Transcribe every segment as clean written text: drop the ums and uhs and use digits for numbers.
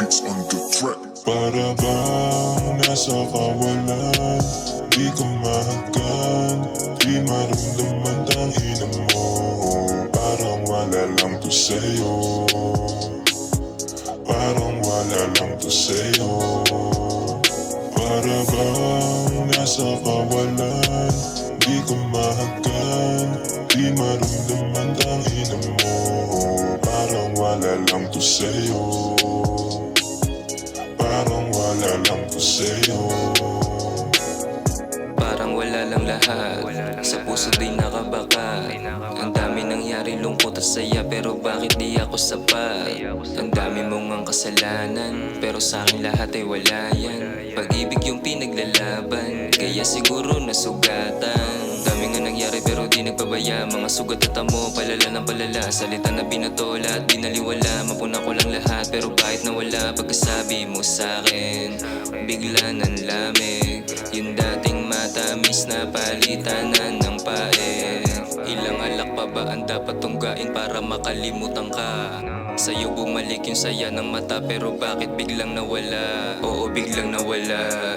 beats on the track. Para bang nasa kawalan, di ko mahagan, di maramdaman tangina mo. Parang wala lang to sa'yo, parang wala lang to sa'yo. Para bang nasa kawalan, di ko mahagan, di maramdaman tangina mo. Parang wala lang to sa'yo, parang wala lang to sa'yo. Parang wala lang lahat, sa puso di nakabaka. Ang dami nangyari, lungkot at saya, pero bakit di ako sapat? Ang dami mong ang kasalanan, pero sa akin lahat ay wala yan. Pag-ibig yung pinaglalaban, kaya siguro nasugatan. Dami nga nangyari pero di nagpabaya, mga sugat at amo, palala ng palala. Salita na binatola at binaliwala, mapuna ko lang lahat, pero bakit nawala? Pagkasabi mo sa'kin, bigla ng lamig. Yung dating matamis na palitan na ng pae. Ilang alak pa ba ang dapat tunggain para makalimutan ka? Sa'yo bumalik yung saya ng mata, pero bakit biglang nawala? Oo, biglang nawala,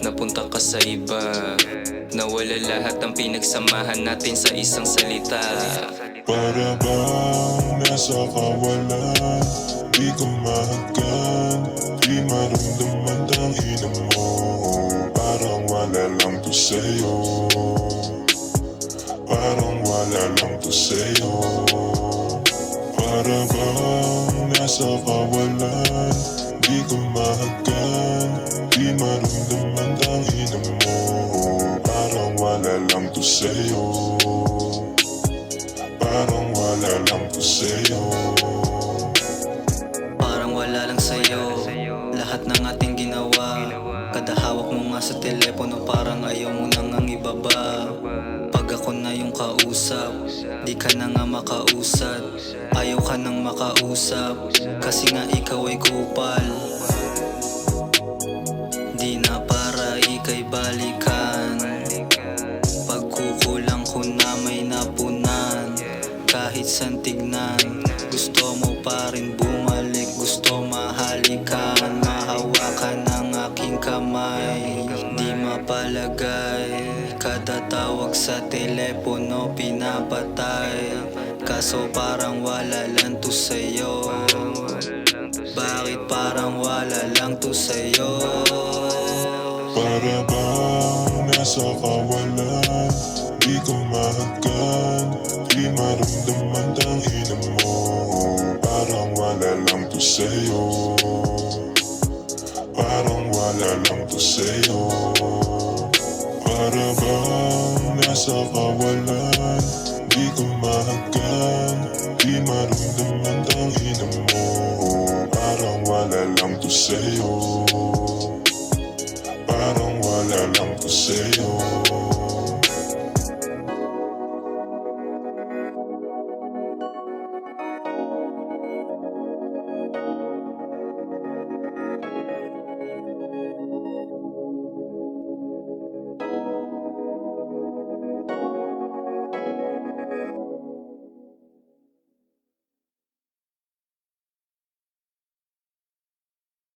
napunta ka sa iba. Nawala lahat ang pinagsamahan natin sa isang salita. Para bang nasa kawalan, di ko mahagan, di maramdaman tangina mo. Parang wala lang to sa'yo, parang wala lang to sa'yo. Para bang nasa kawalan, di ko mahagan, di maramdaman tangina mo. Parang wala lang to sa'yo, parang wala lang to sa'yo. Parang wala lang sa'yo, lahat ng ating ginawa. Kada hawak mo nga sa telepono, parang ayaw mo nang ang ibaba. Pag ako na yung kausap, di ka na nga makausad. Ayaw ka nang makausap, kasi nga ikaw ay kupal. Di na para ika'y balikan, pagkukulang ko na may napunan. Kahit saan tignan, gusto mo pa rin bumalik. Gusto mahalikan, mahawakan ng aking kamay. Di mapalagay, kada tawag sa telepono pinapatay. Kaso parang wala lang to sa'yo. Bakit parang wala lang to sa'yo? Para bang nasa kawalan, di ko mahagan, di maramdaman tangina mo. Parang wala lang to sa'yo, parang wala lang to sa'yo. Para bang nasa kawalan, di ko mahagan, di maramdaman tangina mo. Parang wala lang to sa'yo, parang wala lang to sa'yo.